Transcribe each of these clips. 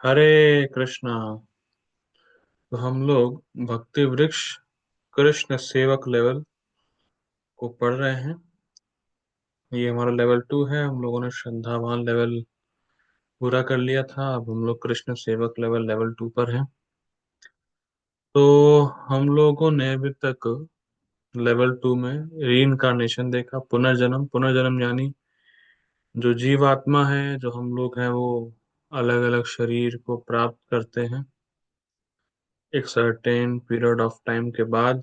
हरे कृष्णा। तो हम लोग भक्ति वृक्ष कृष्ण सेवक लेवल को पढ़ रहे हैं। ये हमारा लेवल 2 है। हम लोगों ने श्रद्धावान लेवल पूरा कर लिया था। अब हम लोग कृष्ण सेवक लेवल 2 पर हैं। तो हम लोगों ने अभी तक लेवल 2 में री इनकारनेशन देखा, पुनर्जन्म। पुनर्जन्म यानी जो जीवात्मा है, जो हम लोग हैं, वो अलग अलग शरीर को प्राप्त करते हैं एक सर्टेन पीरियड ऑफ टाइम के बाद।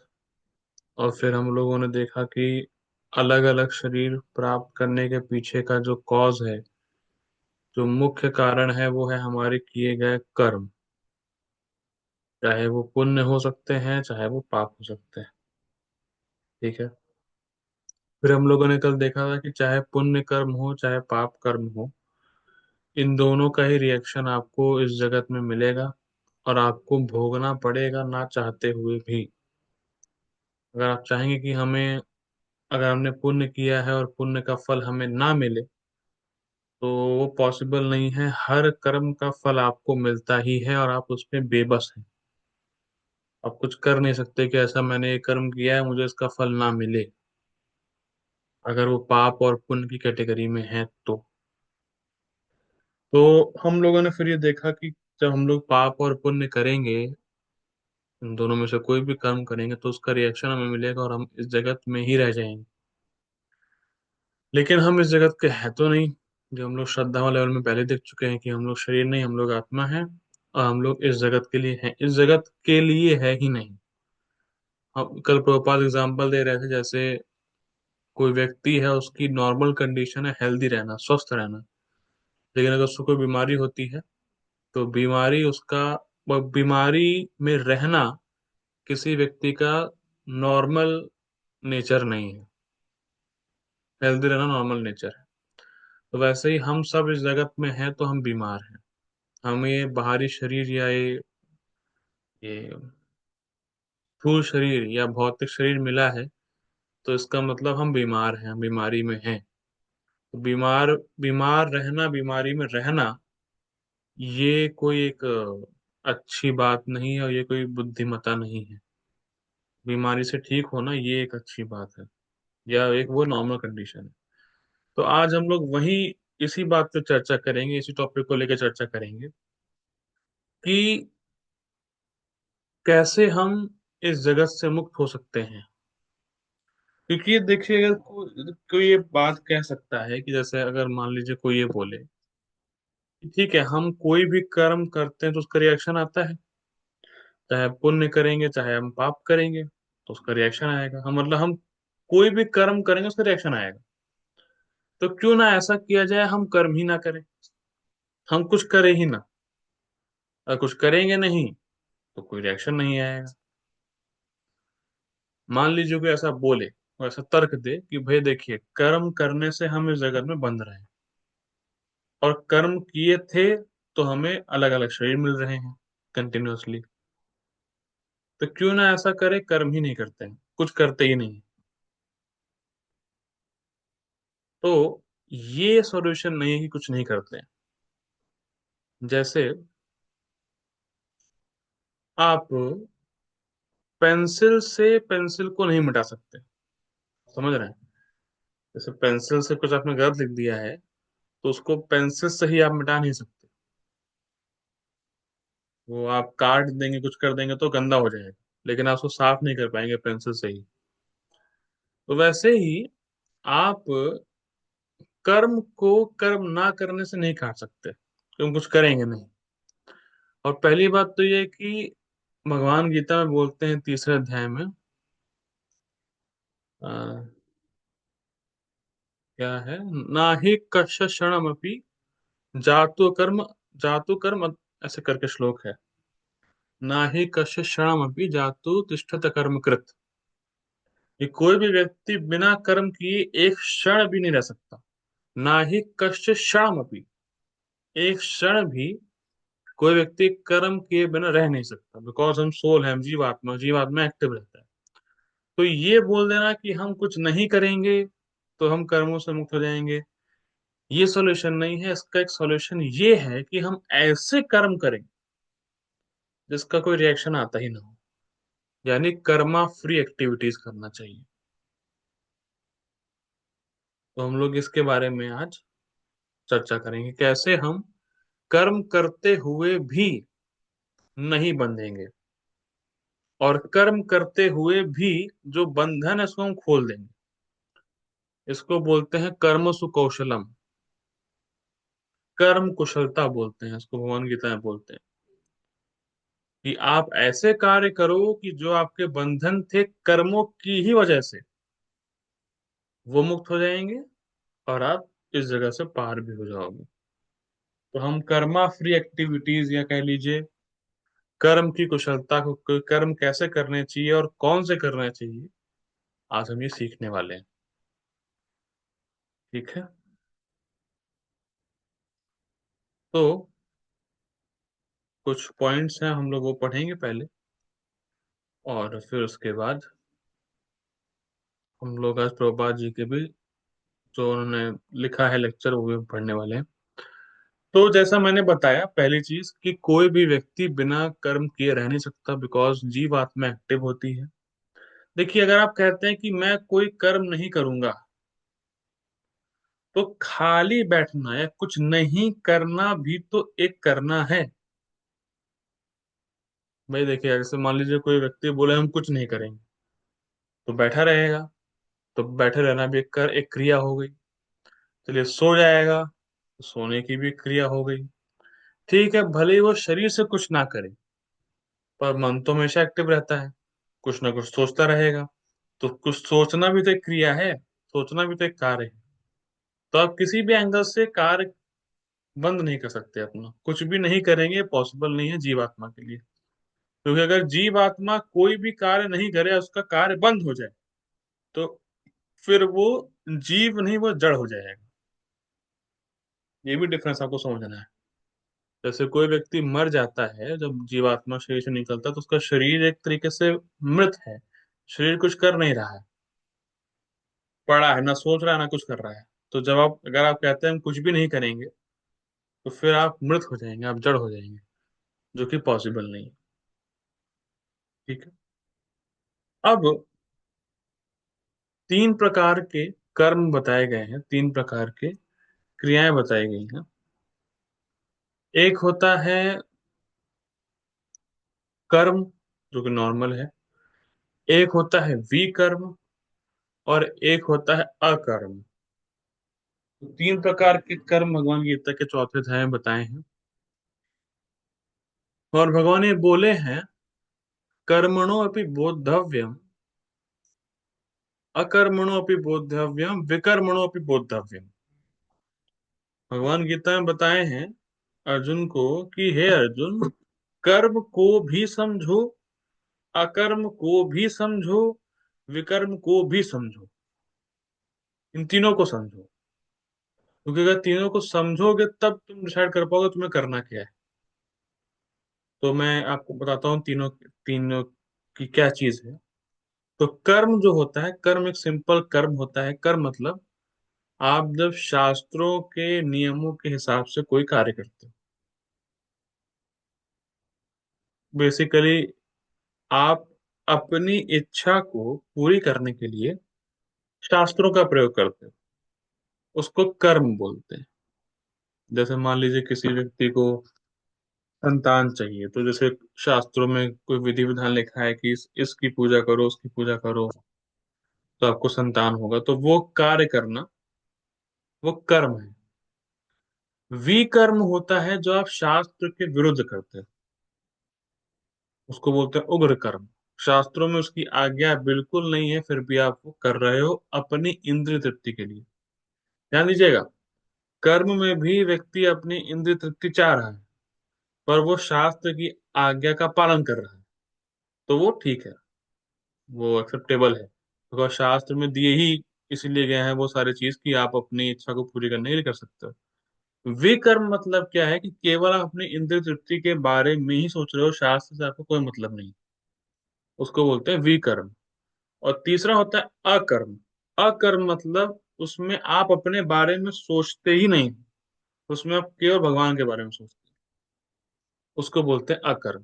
और फिर हम लोगों ने देखा कि अलग अलग शरीर प्राप्त करने के पीछे का जो कॉज है, जो मुख्य कारण है, वो है हमारे किए गए कर्म। चाहे वो पुण्य हो सकते हैं, चाहे वो पाप हो सकते हैं। ठीक है। फिर हम लोगों ने कल देखा था कि चाहे पुण्य कर्म हो, चाहे पाप कर्म हो, इन दोनों का ही रिएक्शन आपको इस जगत में मिलेगा और आपको भोगना पड़ेगा, ना चाहते हुए भी। अगर आप चाहेंगे कि हमें, अगर हमने पुण्य किया है और पुण्य का फल हमें ना मिले, तो वो पॉसिबल नहीं है। हर कर्म का फल आपको मिलता ही है और आप उसमें बेबस हैं। आप कुछ कर नहीं सकते कि ऐसा मैंने ये कर्म किया है, मुझे इसका फल ना मिले, अगर वो पाप और पुण्य की कैटेगरी में है तो हम लोगों ने फिर ये देखा कि जब हम लोग पाप और पुण्य करेंगे, इन दोनों में से कोई भी कर्म करेंगे, तो उसका रिएक्शन हमें मिलेगा और हम इस जगत में ही रह जाएंगे। लेकिन हम इस जगत के हैं तो नहीं। जो हम लोग श्रद्धा वाले लेवल में पहले देख चुके हैं कि हम लोग शरीर नहीं, हम लोग आत्मा हैं। और हम लोग इस जगत के लिए हैं, इस जगत के लिए है ही नहीं। हम कल प्रभुपाद एग्जाम्पल दे रहे थे, जैसे कोई व्यक्ति है, उसकी नॉर्मल कंडीशन है हेल्दी रहना, स्वस्थ रहना। लेकिन अगर उसको कोई बीमारी होती है, तो बीमारी उसका, वो बीमारी में रहना किसी व्यक्ति का नॉर्मल नेचर नहीं है। हेल्दी रहना नॉर्मल नेचर है। तो वैसे ही हम सब इस जगत में हैं तो हम बीमार हैं। हमें ये बाहरी शरीर या ये स्थूल शरीर या भौतिक शरीर मिला है, तो इसका मतलब हम बीमार हैं, हम बीमारी में हैं। तो बीमार बीमार रहना, बीमारी में रहना, ये कोई एक अच्छी बात नहीं है और ये कोई बुद्धिमत्ता नहीं है। बीमारी से ठीक होना ये एक अच्छी बात है, या एक वो नॉर्मल कंडीशन है। तो आज हम लोग वही इसी बात पे चर्चा करेंगे, इसी टॉपिक को लेकर चर्चा करेंगे कि कैसे हम इस जगत से मुक्त हो सकते हैं। क्योंकि ये देखिए, अगर कोई ये बात कह सकता है कि जैसे अगर मान लीजिए कोई ये बोले कि ठीक है, हम कोई भी कर्म करते हैं तो उसका रिएक्शन आता है। चाहे पुण्य करेंगे, चाहे हम पाप करेंगे, तो उसका रिएक्शन आएगा। हम मतलब हम कोई भी कर्म करेंगे, उसका रिएक्शन आएगा। तो क्यों ना ऐसा किया जाए, हम कर्म ही ना करें, हम कुछ करें ही ना। अगर कुछ करेंगे नहीं तो कोई रिएक्शन नहीं आएगा। मान लीजिए कोई ऐसा बोले और ऐसा तर्क दे कि भाई देखिए, कर्म करने से हम इस जगत में बंध रहे हैं, और कर्म किए थे तो हमें अलग अलग शरीर मिल रहे हैं कंटिन्यूअसली। तो क्यों ना ऐसा करे, कर्म ही नहीं करते हैं, कुछ करते ही नहीं। तो ये सॉल्यूशन नहीं है कि कुछ नहीं करते हैं। जैसे आप पेंसिल से पेंसिल को नहीं मिटा सकते, समझ रहे हैं? जैसे पेंसिल से कुछ आपने गलत लिख दिया है, तो उसको पेंसिल से ही आप मिटा नहीं सकते। वो आप काट देंगे, कुछ कर देंगे तो गंदा हो जाएगा, लेकिन आप उसको साफ नहीं कर पाएंगे पेंसिल से ही। तो वैसे ही आप कर्म को कर्म ना करने से नहीं काट सकते, क्योंकि कुछ करेंगे नहीं। और पहली बात तो ये है कि भगवान गीता में बोलते हैं 3रे अध्याय में, आ, क्या है, ना ही कश्य क्षणमपि जातु कर्म, जातु कर्म, ऐसे करके श्लोक है। ना ही कश्य क्षणमपि जातु तिष्ठत कर्म कृत। कि कोई भी व्यक्ति बिना कर्म किए एक क्षण भी नहीं रह सकता। ना ही कश्य क्षणमपि, एक क्षण भी कोई व्यक्ति कर्म किए बिना रह नहीं सकता। बिकॉज हम सोल हैं, हम जीवात्मा, जीवात्मा एक्टिव रहता है। तो ये बोल देना कि हम कुछ नहीं करेंगे तो हम कर्मों से मुक्त हो जाएंगे, ये सॉल्यूशन नहीं है। इसका एक सॉल्यूशन ये है कि हम ऐसे कर्म करें जिसका कोई रिएक्शन आता ही ना हो, यानी कर्मा फ्री एक्टिविटीज करना चाहिए। तो हम लोग इसके बारे में आज चर्चा करेंगे, कैसे हम कर्म करते हुए भी नहीं बंधेंगे, और कर्म करते हुए भी जो बंधन है उसको हम खोल देंगे। इसको बोलते हैं कर्म सुकौशलम, कर्म कुशलता बोलते हैं इसको, भगवान गीता में बोलते हैं कि आप ऐसे कार्य करो कि जो आपके बंधन थे कर्मों की ही वजह से, वो मुक्त हो जाएंगे, और आप इस जगह से पार भी हो जाओगे। तो हम कर्मा फ्री एक्टिविटीज, या कह लीजिए कर्म की कुशलता को, कर्म कैसे करने चाहिए और कौन से करने चाहिए, आज हम ये सीखने वाले हैं। ठीक है। तो कुछ पॉइंट्स हैं, हम लोग वो पढ़ेंगे पहले, और फिर उसके बाद हम लोग आज प्रभुपाद जी के भी जो उन्होंने लिखा है लेक्चर, वो भी पढ़ने वाले हैं। तो जैसा मैंने बताया, पहली चीज कि कोई भी व्यक्ति बिना कर्म किए रह नहीं सकता, बिकॉज जीव आत्मा एक्टिव होती है। देखिए, अगर आप कहते हैं कि मैं कोई कर्म नहीं करूंगा, तो खाली बैठना या कुछ नहीं करना भी तो एक करना है। भाई देखिए, जैसे मान लीजिए कोई व्यक्ति बोले हम कुछ नहीं करेंगे, तो बैठा रहेगा, तो बैठे रहना भी एक क्रिया हो गई। चलिए, सो जाएगा, तो सोने की भी क्रिया हो गई। ठीक है, भले ही वो शरीर से कुछ ना करे, पर मन तो हमेशा एक्टिव रहता है, कुछ ना कुछ सोचता रहेगा। तो कुछ सोचना भी तो एक क्रिया है, सोचना भी तो एक कार्य है। तो आप किसी भी एंगल से कार्य बंद नहीं कर सकते, अपना कुछ भी नहीं करेंगे, पॉसिबल नहीं है जीवात्मा के लिए। क्योंकि अगर जीवात्मा कोई भी कार्य नहीं करे, उसका कार्य बंद हो जाए, तो फिर वो जीव नहीं, वो जड़ हो जाएगा। ये भी डिफरेंस आपको समझना है। जैसे कोई व्यक्ति मर जाता है, जब जीवात्मा शरीर से निकलता है, तो उसका शरीर एक तरीके से मृत है, शरीर कुछ कर नहीं रहा है, पड़ा है, ना सोच रहा है ना कुछ कर रहा है। तो जब आप, अगर आप कहते हैं हम कुछ भी नहीं करेंगे, तो फिर आप मृत हो जाएंगे, आप जड़ हो जाएंगे, जो कि पॉसिबल नहीं है। ठीक है। अब तीन प्रकार के कर्म बताए गए हैं, तीन प्रकार के क्रियाएं बताई गई हैं। एक होता है कर्म, जो कि नॉर्मल है। एक होता है विकर्म, और एक होता है अकर्म। तो तीन प्रकार के कर्म भगवान गीता के चौथे अध्याय में बताए हैं। और भगवान ये बोले हैं, कर्मणो अपि बोद्धव्यम, अकर्मणो अपि बोद्धव्यम, विकर्मणो अपि बोद्धव्यम। भगवान गीता में बताए हैं अर्जुन को कि हे अर्जुन, कर्म को भी समझो, अकर्म को भी समझो, विकर्म को भी समझो। इन तीनों को समझो, क्योंकि अगर तीनों को समझोगे तब तुम डिसाइड कर पाओगे तुम्हें करना क्या है। तो मैं आपको बताता हूँ तीनों तीनों की क्या चीज है। तो कर्म जो होता है, कर्म एक सिंपल कर्म होता है। कर्म मतलब आप जब शास्त्रों के नियमों के हिसाब से कोई कार्य करते हो, बेसिकली आप अपनी इच्छा को पूरी करने के लिए शास्त्रों का प्रयोग करते हो, उसको कर्म बोलते हैं। जैसे मान लीजिए किसी व्यक्ति को संतान चाहिए, तो जैसे शास्त्रों में कोई विधि विधान लिखा है कि इसकी पूजा करो, उसकी पूजा करो, तो आपको संतान होगा, तो वो कार्य करना, वो कर्म है। विकर्म होता है जो आप शास्त्र के विरुद्ध करते हैं, उसको बोलते हैं उग्र कर्म। शास्त्रों में उसकी आज्ञा बिल्कुल नहीं है, फिर भी आप वो कर रहे हो अपनी इंद्रिय तृप्ति के लिए। ध्यान दीजिएगा, कर्म में भी व्यक्ति अपनी इंद्रिय तृप्ति चाह रहा है, पर वो शास्त्र की आज्ञा का पालन कर रहा है, तो वो ठीक है, वो एक्सेप्टेबल है। बिकॉज शास्त्र में दिए ही इसीलिए गए हैं वो सारी चीज कि आप अपनी इच्छा को पूरी करने के लिए कर सकते हो। विकर्म मतलब क्या है कि केवल आप अपनी इंद्रिय तृप्ति के बारे में ही सोच रहे हो, शास्त्र से आपको कोई मतलब नहीं, उसको बोलते हैं विकर्म। और तीसरा होता है अकर्म। अकर्म मतलब उसमें आप अपने बारे में सोचते ही नहीं, उसमें आप केवल भगवान के बारे में सोचते हैं। उसको बोलते हैं अकर्म,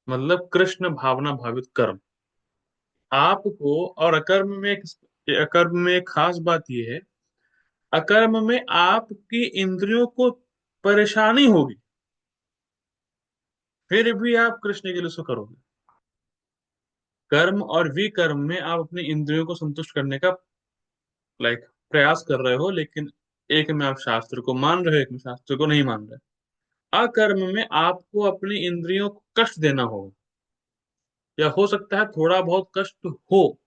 मतलब कृष्ण भावना भावित कर्म। आपको और अकर्म में एक खास बात यह है, अकर्म में आपकी इंद्रियों को परेशानी होगी, फिर भी आप कृष्ण के लिए उसको करोगे। कर्म और विकर्म में आप अपनी इंद्रियों को संतुष्ट करने का प्रयास कर रहे हो, लेकिन एक में आप शास्त्र को मान रहे हो, एक में शास्त्र को नहीं मान रहे। अकर्म में आपको अपनी इंद्रियों को कष्ट देना होगा, या हो सकता है थोड़ा बहुत कष्ट हो,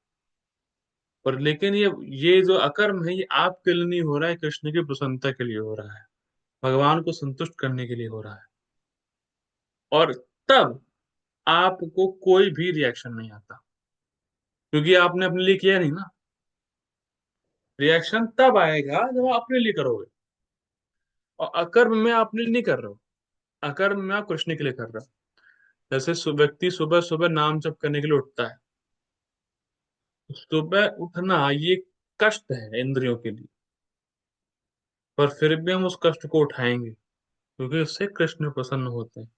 पर लेकिन ये जो अकर्म है, ये आपके लिए नहीं हो रहा है, कृष्ण की प्रसन्नता के लिए हो रहा है, भगवान को संतुष्ट करने के लिए हो रहा है। और तब आपको कोई भी रिएक्शन नहीं आता, क्योंकि आपने अपने लिए किया नहीं ना। रिएक्शन तब आएगा जब आप अपने लिए करोगे, और अकर्म में आप अपने लिए नहीं कर रहे हो, अकर्म में आप कृष्ण के लिए कर रहे हो। जैसे व्यक्ति सुबह सुबह नाम जप करने के लिए उठता है, सुबह उठना ये कष्ट है इंद्रियों के लिए, पर फिर भी हम उस कष्ट को उठाएंगे, क्योंकि उससे कृष्ण प्रसन्न होते हैं,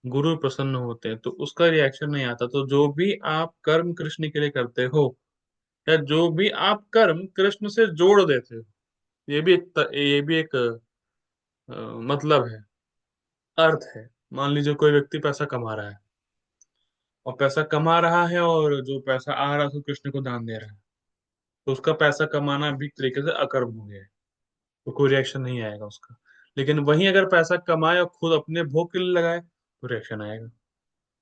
गुरु प्रसन्न होते हैं, तो उसका रिएक्शन नहीं आता। तो जो भी आप कर्म कृष्ण के लिए करते हो, या जो भी आप कर्म कृष्ण से जोड़ देते हो, ये भी एक मतलब है, अर्थ है। मान लीजिए कोई व्यक्ति पैसा कमा रहा है, और पैसा कमा रहा है और जो पैसा आ रहा है उसको कृष्ण को दान दे रहा है, तो उसका पैसा कमाना भी एक तरीके से अकर्म हो गया है, तो कोई रिएक्शन नहीं आएगा उसका। लेकिन वहीं अगर पैसा कमाए और खुद अपने भोग के लिए लगाए, तो रिएक्शन आएगा।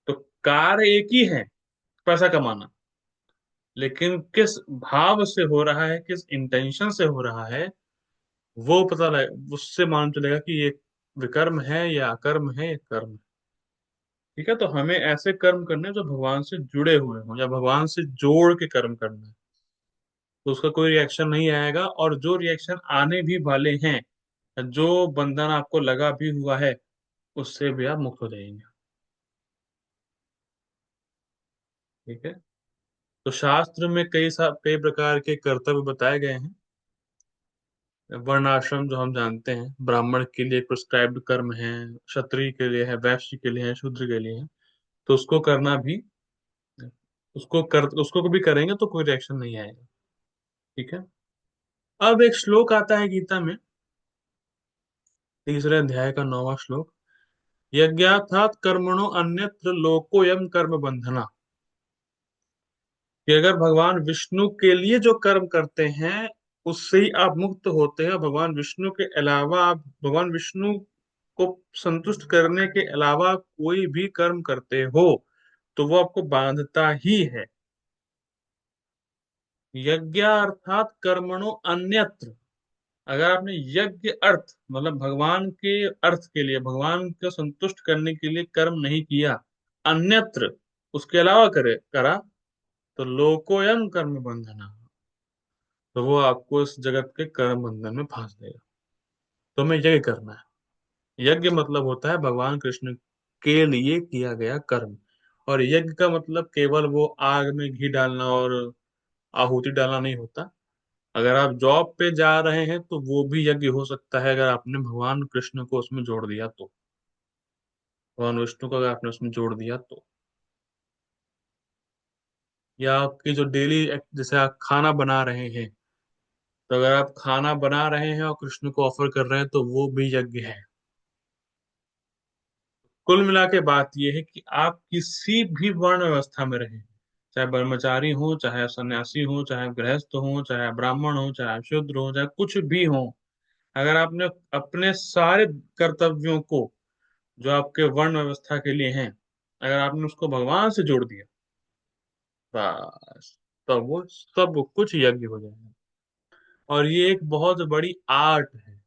तो कार्य एक ही है, पैसा कमाना, लेकिन किस भाव से हो रहा है, किस इंटेंशन से हो रहा है, वो पता लगे, उससे मालूम चलेगा कि ये विकर्म है या अकर्म है या कर्म है। ठीक है, तो हमें ऐसे कर्म करने हैं जो भगवान से जुड़े हुए हों, या भगवान से जोड़ के कर्म करना है, तो उसका कोई रिएक्शन नहीं आएगा। और जो रिएक्शन आने भी वाले हैं, जो बंधन आपको लगा भी हुआ है, उससे भी आप मुक्त हो जाएंगे। ठीक है, तो शास्त्र में कई प्रकार के कर्तव्य बताए गए हैं। वर्णाश्रम जो हम जानते हैं, ब्राह्मण के लिए प्रिस्क्राइब्ड कर्म है, क्षत्रिय के लिए है, वैश्य के लिए है, शूद्र के लिए है, तो उसको करना भी, उसको भी करेंगे तो कोई रिएक्शन नहीं आएगा। ठीक है, अब एक श्लोक आता है गीता में, तीसरे अध्याय का 9वां श्लोक। यज्ञार्थात् कर्मणो अन्यत्र लोकोयम कर्म बंधना, कि अगर भगवान विष्णु के लिए जो कर्म करते हैं उससे ही आप मुक्त होते हैं, भगवान विष्णु के अलावा आप भगवान विष्णु को संतुष्ट करने के अलावा कोई भी कर्म करते हो तो वो आपको बांधता ही है। यज्ञ अर्थात कर्मणो अन्यत्र, अगर आपने यज्ञ अर्थ मतलब भगवान के अर्थ के लिए, भगवान को संतुष्ट करने के लिए कर्म नहीं किया, अन्यत्र उसके अलावा करा, तो लोकोयम कर्म बंधना, तो वो आपको इस जगत के कर्म बंधन में फांस देगा। तो हमें यज्ञ करना है। यज्ञ मतलब होता है भगवान कृष्ण के लिए किया गया कर्म। और यज्ञ का मतलब केवल वो आग में घी डालना और आहुति डालना नहीं होता। अगर आप जॉब पे जा रहे हैं तो वो भी यज्ञ हो सकता है, अगर आपने भगवान कृष्ण को उसमें जोड़ दिया तो, भगवान विष्णु को अगर आपने उसमें जोड़ दिया तो। या आपकी जो डेली, जैसे आप खाना बना रहे हैं, तो अगर आप खाना बना रहे हैं और कृष्ण को ऑफर कर रहे हैं तो वो भी यज्ञ है। कुल मिला के बात यह है कि आप किसी भी वर्ण व्यवस्था में रहें, चाहे ब्रह्मचारी हो, चाहे सन्यासी हो, चाहे गृहस्थ हो, चाहे ब्राह्मण हो, चाहे शूद्र हो, चाहे कुछ भी हो, अगर आपने अपने सारे कर्तव्यों को जो आपके वर्ण व्यवस्था के लिए हैं, अगर आपने उसको भगवान से जोड़ दिया, बस, तब वो सब कुछ यज्ञ हो जाएगा। और ये एक बहुत बड़ी आर्ट है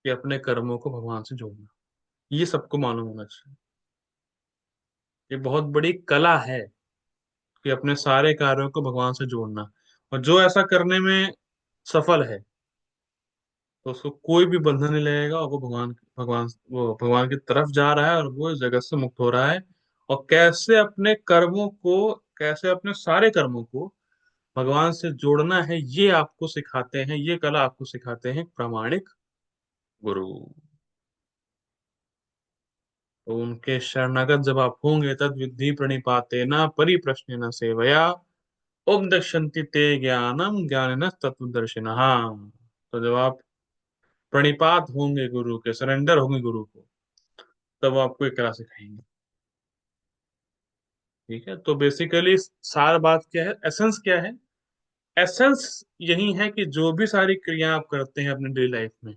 कि अपने कर्मों को भगवान से जोड़ना, ये सबको मालूम होना चाहिए। ये बहुत बड़ी कला है कि अपने सारे कार्यों को भगवान से जोड़ना। और जो ऐसा करने में सफल है, तो उसको कोई भी बंधन नहीं लगेगा, और वो भगवान की तरफ जा रहा है, और वो इस जगत से मुक्त हो रहा है। और कैसे अपने सारे कर्मों को भगवान से जोड़ना है, ये आपको सिखाते हैं, ये कला आपको सिखाते हैं प्रामाणिक गुरु। तो उनके शरणागत जब आप होंगे, तद विद्धि प्रणिपातेन परिप्रश्नेन सेवया उपदिशन्ति ते ज्ञानम ज्ञानिनः तत्वदर्शिनः। तो जब आप प्रणिपात होंगे गुरु के, सरेंडर होंगे गुरु को, तब वो आपको एक कला सिखाएंगे। ठीक है, तो बेसिकली सार बात क्या है, एसेंस क्या है? एसेंस यही है कि जो भी सारी क्रिया आप करते हैं अपनी डेली लाइफ में,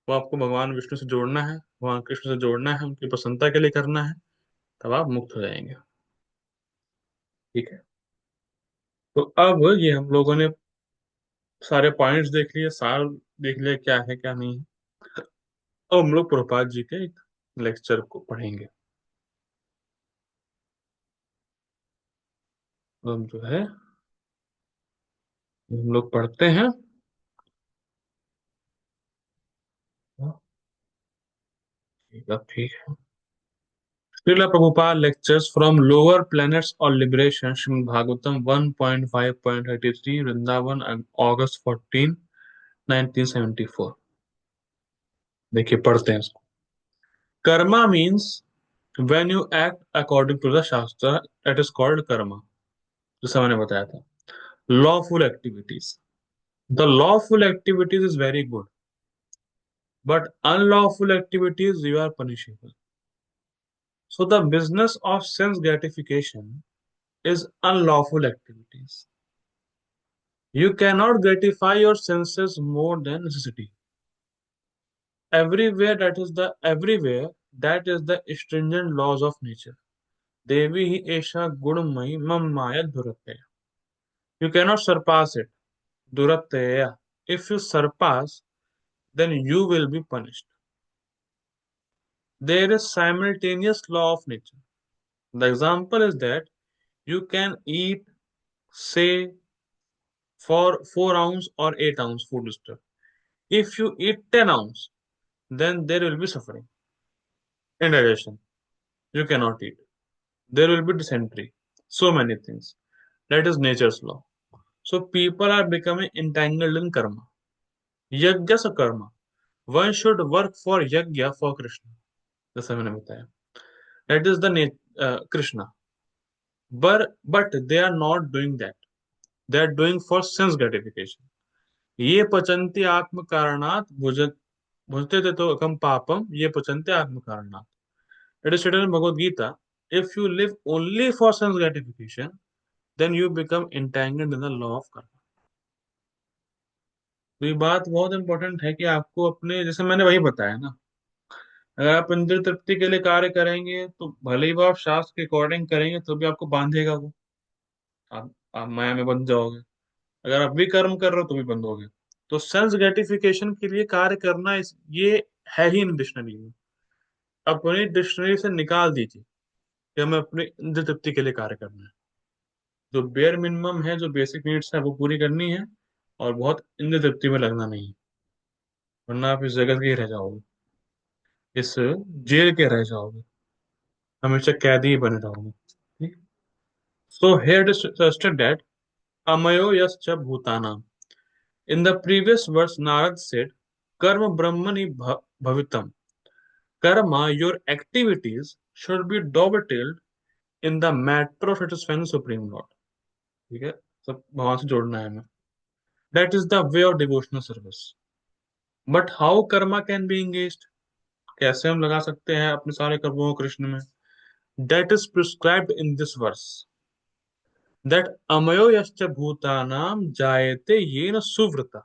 वो आपको भगवान विष्णु से जोड़ना है, भगवान कृष्ण से जोड़ना है, उनकी प्रसन्नता के लिए करना है, तब आप मुक्त हो जाएंगे। ठीक है, तो अब ये हम लोगों ने सारे पॉइंट्स देख लिए, सार देख लिया क्या है क्या नहीं है। अब हम लोग प्रभुपाद जी के एक लेक्चर को पढ़ेंगे। अब जो है हम लोग पढ़ते हैं। ठीक है, ठीक है। Srila Prabhupada lectures from lower planets और लिबरेशन, श्रीमद् भागवतम 1.5.33, वृंदावन, अगस्त 14, 1974। देखिए, पढ़ते हैं इसको। Karma means when you act according to the shastra, that is called karma. जैसा मैंने बताया था, lawful activities. The lawful activities is very good, but unlawful activities you are punishable. So the business of sense gratification is unlawful activities. You cannot gratify your senses more than necessity. Everywhere that is the stringent laws of nature. Devi hi esha gudmayi mam maya duratteya. You cannot surpass it. Duratteya. If you surpass, then you will be punished. There is simultaneous law of nature. The example is that you can eat, say, for 4 ounce or 8 ounce food stuff. If you eat 10 ounce, then there will be suffering. Indigestion. You cannot eat. There will be dysentery. So many things. That is nature's law. So people are becoming entangled in karma. Yajna sa karma. One should work for yajna for Krishna. जैसा मैंने बताया. That is the Krishna. But they are not doing that. They are doing for sense gratification. ये पचन्ति आत्म कारणात् भुजते थे तो कम पापम ये पचन्ते आत्म कारणात्। It is stated in Bhagavad Gita, if you live only for sense gratification, then you become entangled in the law of karma. तो ये बात बहुत इंपॉर्टेंट है कि आपको अपने, जैसे मैंने वही बताया ना, अगर आप इंद्रिय तृप्ति के लिए कार्य करेंगे तो भले ही वो आप शास्त्र के अकॉर्डिंग करेंगे तो भी आपको बांधेगा वो, आप माया में बंध जाओगे। अगर आप भी कर्म कर रहे हो तो भी बंद होगे। तो सेंस ग्रेटिफिकेशन के लिए कार्य करना, ये है ही इन डिक्शनरी में। अपनी डिक्शनरी से निकाल दीजिए कि हमें अपने इंद्र तृप्ति के लिए कार्य करना है। जो बेयर मिनिमम है, जो बेसिक नीड्स है, वो पूरी करनी है, और बहुत इंद्र तृप्ति में लगना नहीं है, वरना आप इस जगत के ही रह जाओगे, इस जेल के रह जाओगे, हमेशा कैदी ही बने रहोगे। ठीक। So here it is suggested that अमयो यश्च भूतानाम। In the previous verse, Narad said, Karma Brahmani Bhavitam. Karma, your activities should be dovetailed in the matter of satisfying the Supreme Lord. ठीक है, सब भगवान से जोड़ना है हमें. That is the way of devotional service. But how karma can be engaged? कैसे हम लगा सकते हैं अपने सारे कर्मों को कृष्ण में? That is prescribed in this verse. That amayo yascha bhutanam jayate yena suvrata.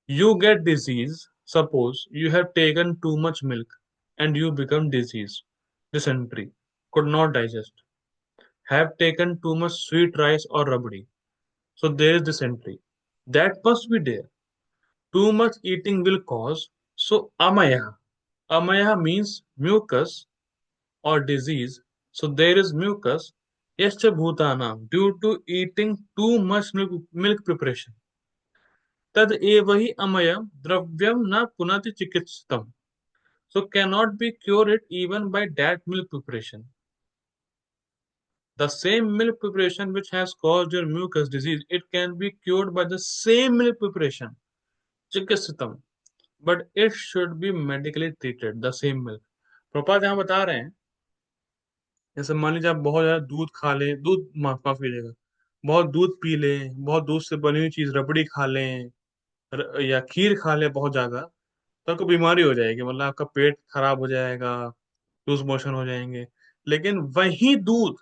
You get disease. Suppose you have taken too much milk and you become diseased, dysentery, could not digest. Have taken too much sweet rice or rabdi, so there is dysentery. That must be there. Too much eating will cause. So amaya. Amaya means mucus or disease. So there is mucus. Yascha bhutanam, due to eating too much milk preparation. तद एव ही अमयम द्रव्यम न पुनः चिकित्सितम, so cannot be cured even by that milk preparation. The same milk preparation which has caused your mucus disease, it can be cured by the same milk preparation, चिकित्सितम, but it should be medically treated, the same milk. प्रपात यहाँ बता रहे हैं, जैसे मान लीजिए आप बहुत ज्यादा दूध खा लें, दूध माफ कीजिएगा, बहुत दूध पी लें, बहुत दूध से बनी हुई चीज रबड़ी खा लें, या खीर खा लें बहुत ज्यादा, तो आपको बीमारी हो जाएगी, मतलब आपका पेट खराब हो जाएगा, लूज मोशन हो जाएंगे। लेकिन वही दूध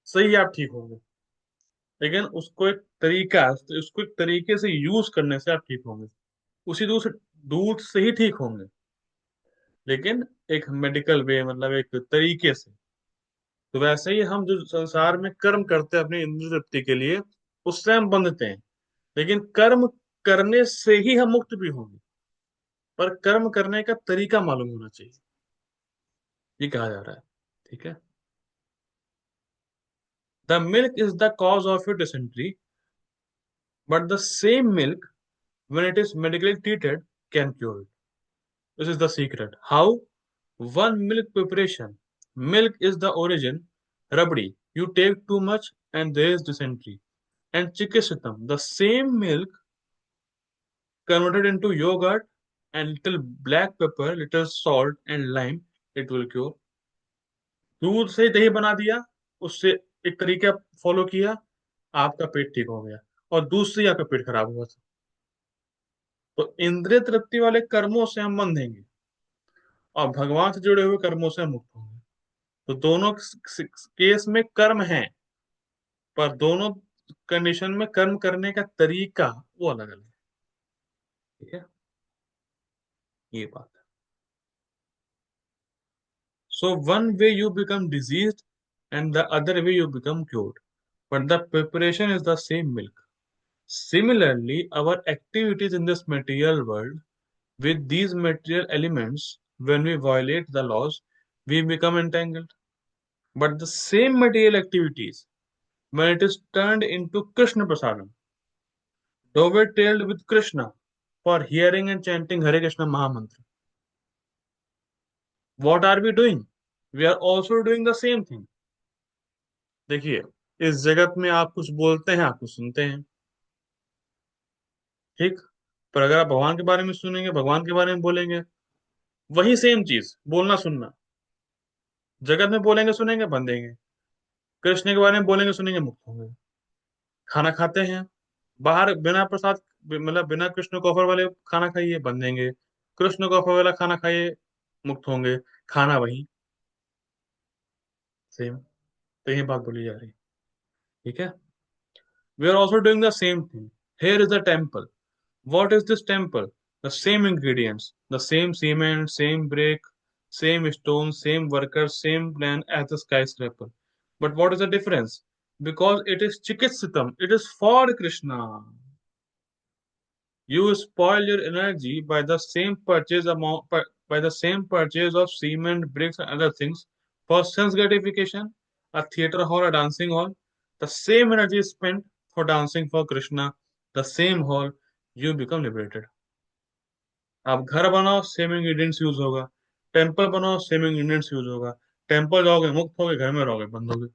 सही आप ठीक होंगे, लेकिन उसको एक तरीके से यूज करने से आप ठीक होंगे। उसी दूध से ही ठीक होंगे, लेकिन एक मेडिकल वे, मतलब एक तरीके से। तो वैसे ही हम जो संसार में कर्म करते हैं अपनी इंद्रिय तृप्ति के लिए, उससे हम बंधते हैं, लेकिन कर्म करने से ही हम मुक्त भी होंगे, पर कर्म करने का तरीका मालूम होना चाहिए, ये कहा जा रहा है। ठीक है। The milk is the cause of your dysentery, but the same milk when it is medically treated can cure it. This is the secret. How? One milk preparation. Milk is the origin. Rabdi. You take too much and there is dysentery. And chikisitam. The same milk converted into yogurt and little black pepper, little salt and lime. It will cure. दूध से दही बना दिया, उससे एक तरीका follow किया, आपका पेट ठीक हो गया, और दूध से ही आपका पेट खराब हुआ था। तो इंद्रिय तृप्ति वाले कर्मों से हम बंधेंगे, और भगवान से जुड़े हुए कर्मों से हम मुक्त होंगे। तो दोनों केस में कर्म है, पर दोनों कंडीशन में कर्म करने का तरीका वो अलग अलग है। ठीक है, ये बात है। So one way you become disease and the other way you become cured, but the preparation is the same milk. Similarly, our activities in this material world with these material elements, when we violate the laws, we become entangled. But the same material activities, when it is turned into Krishna Prasadam, dovetailed with Krishna for hearing and chanting Hare Krishna Mahamantra. What are we doing? We are also doing the same thing. देखिए, इस जगत में आप कुछ बोलते हैं, आप कुछ सुनते हैं, ठीक। पर अगर आप भगवान के बारे में सुनेंगे, भगवान के बारे में बोलेंगे, वही सेम चीज बोलना सुनना, जगत में बोलेंगे सुनेंगे बंधेंगे, कृष्ण के बारे में बोलेंगे सुनेंगे मुक्त होंगे। खाना खाते हैं, बाहर बिना प्रसाद, मतलब बिना कृष्ण को ऑफर वाले खाना खाइए बंधेंगे, कृष्ण को ऑफर वाला खाना खाइए मुक्त होंगे। खाना वही सेम, तो यही बात बोली जा रही है। ठीक है। We are also doing the same thing. Here is the temple. What is this temple? The same ingredients, the same cement, same brick, same stone, same workers, same plan as the skyscraper. But what is the difference? Because it is chikitsitam, it is for Krishna. You spoil your energy by the same purchase amount, by the same purchase of cement, bricks, and other things for sense gratification, a theater hall, a dancing hall. The same energy is spent for dancing for Krishna. The same hall, you become liberated. आप घर बनाओ, same ingredients use होगा। Temple बनाओ, same ingredients use होगा। Temple जाओगे मुक्त होगे, घर में रहोगे बंद होगे।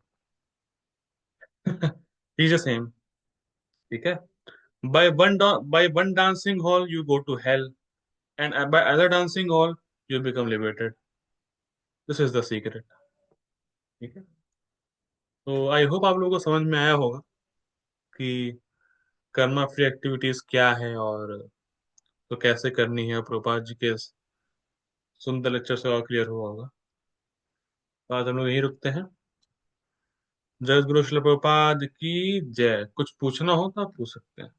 चीजें सेम। ठीक है। By one dancing hall you go to hell, and by other dancing hall you become liberated. This is the secret. ठीक है। तो आई होप आप लोगों को समझ में आया होगा कि कर्मा फ्री एक्टिविटीज क्या है, और तो कैसे करनी है। प्रभुपाद जी के सुंदर लेक्चर से और क्लियर हुआ होगा। तो आज हम लोग यहीं रुकते हैं। जय गुरु शिल प्रभुपाद की जय। कुछ पूछना हो तो आप पूछ सकते हैं।